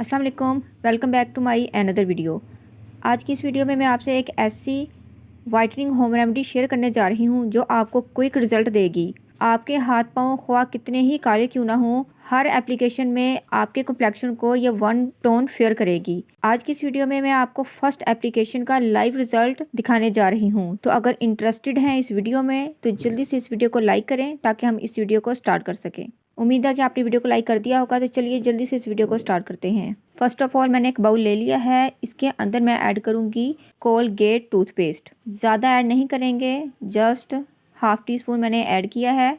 अस्सलाम वालेकुम, welcome back to my another video. आज की इस वीडियो में मैं आपसे एक ऐसी वाइटनिंग होम रेमेडी शेयर करने जा रही हूँ जो आपको क्विक रिजल्ट देगी। आपके हाथ पाँव ख्वाह कितने ही काले क्यों ना हो, हर एप्लीकेशन में आपके कम्प्लेक्शन को ये वन टोन फेयर करेगी। आज की इस वीडियो में मैं आपको फर्स्ट एप्लीकेशन का लाइव रिजल्ट दिखाने जा रही हूँ। तो अगर इंटरेस्टेड हैं इस वीडियो में तो जल्दी से इस वीडियो को लाइक करें ताकि हम इस वीडियो को स्टार्ट कर सकें। उम्मीद है कि आपने वीडियो को लाइक कर दिया होगा। तो चलिए जल्दी से इस वीडियो को स्टार्ट करते हैं। फर्स्ट ऑफ ऑल मैंने एक बाउल ले लिया है। इसके अंदर मैं ऐड करूंगी कोलगेट टूथपेस्ट। ज़्यादा ऐड नहीं करेंगे, जस्ट हाफ टी स्पून मैंने ऐड किया है।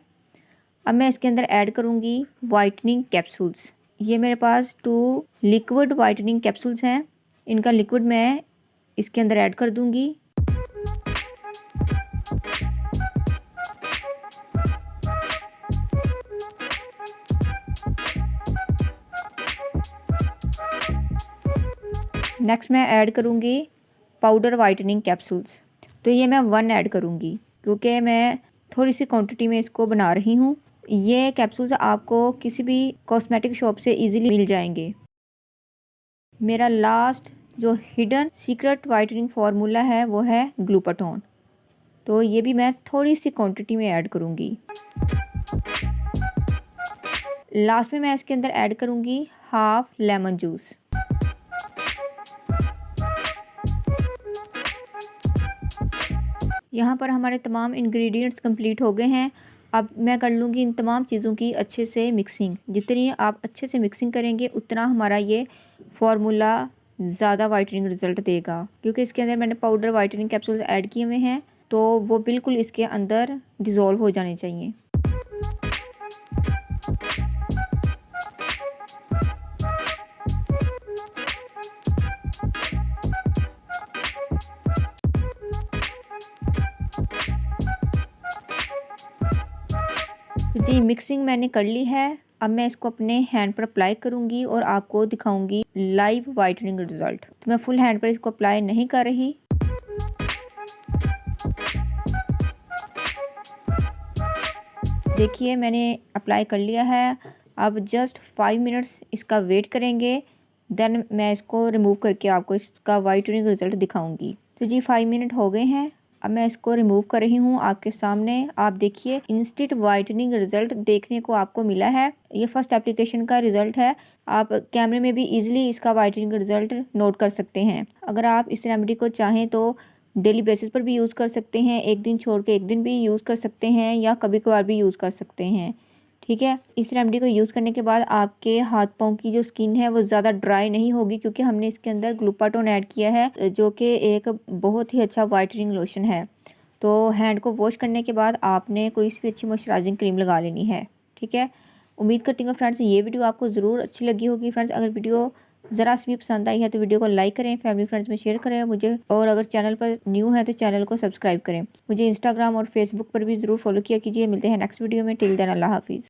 अब मैं इसके अंदर ऐड करूंगी वाइटनिंग कैप्सूल्स। ये मेरे पास 2 लिक्विड वाइटनिंग कैप्सूल्स हैं। इनका लिक्विड मैं इसके अंदर ऐड कर दूंगी। नेक्स्ट मैं ऐड करूँगी पाउडर वाइटनिंग कैप्सूल्स। तो ये मैं 1 ऐड करूँगी क्योंकि मैं थोड़ी सी क्वांटिटी में इसको बना रही हूँ। ये कैप्सूल्स आपको किसी भी कॉस्मेटिक शॉप से इजीली मिल जाएंगे। मेरा लास्ट जो हिडन सीक्रेट वाइटनिंग फार्मूला है वो है ग्लूटाथोन। तो ये भी मैं थोड़ी सी क्वांटिटी में ऐड करूँगी। लास्ट में मैं इसके अंदर ऐड करूँगी हाफ लेमन जूस। यहाँ पर हमारे तमाम इंग्रेडिएंट्स कंप्लीट हो गए हैं। अब मैं कर लूँगी इन तमाम चीज़ों की अच्छे से मिक्सिंग। जितनी आप अच्छे से मिक्सिंग करेंगे उतना हमारा ये फार्मूला ज़्यादा वाइटनिंग रिजल्ट देगा, क्योंकि इसके अंदर मैंने पाउडर वाइटनिंग कैप्सूल्स ऐड किए हुए हैं तो वो बिल्कुल इसके अंदर डिज़ोल्व हो जाने चाहिए। जी मिक्सिंग मैंने कर ली है। अब मैं इसको अपने हैंड पर अप्लाई करूँगी और आपको दिखाऊंगी लाइव वाइटनिंग रिजल्ट। तो मैं फुल हैंड पर इसको अप्लाई नहीं कर रही। देखिए मैंने अप्लाई कर लिया है। अब जस्ट 5 मिनट्स इसका वेट करेंगे, देन मैं इसको रिमूव करके आपको इसका वाइटनिंग रिजल्ट दिखाऊंगी। तो जी 5 मिनट हो गए हैं। अब मैं इसको रिमूव कर रही हूँ आपके सामने। आप देखिए इंस्टेंट वाइटनिंग रिजल्ट देखने को आपको मिला है। ये फर्स्ट एप्लीकेशन का रिजल्ट है। आप कैमरे में भी इजीली इसका वाइटनिंग रिजल्ट नोट कर सकते हैं। अगर आप इस रेमेडी को चाहें तो डेली बेसिस पर भी यूज़ कर सकते हैं, एक दिन छोड़ के एक दिन भी यूज़ कर सकते हैं या कभी कभार भी यूज़ कर सकते हैं। ठीक है, इस रेमेडी को यूज़ करने के बाद आपके हाथ पाँव की जो स्किन है वो ज़्यादा ड्राई नहीं होगी, क्योंकि हमने इसके अंदर ग्लूटाथोन ऐड किया है जो कि एक बहुत ही अच्छा वाइटनिंग लोशन है। तो हैंड को वॉश करने के बाद आपने कोई सी भी अच्छी मॉइस्चराइजिंग क्रीम लगा लेनी है। ठीक है, उम्मीद करती हूँ फ्रेंड्स ये वीडियो आपको ज़रूर अच्छी लगी होगी। फ्रेंड्स अगर वीडियो ज़रा सी भी पसंद आई है तो वीडियो को लाइक करें, फैमिली फ्रेंड्स में शेयर करें मुझे, और अगर चैनल पर न्यू है तो चैनल को सब्सक्राइब करें। मुझे इंस्टाग्राम और फेसबुक पर भी ज़रूर फॉलो किया कीजिए। मिलते हैं नेक्स्ट वीडियो में। टिल देन अल्लाह हाफिज़।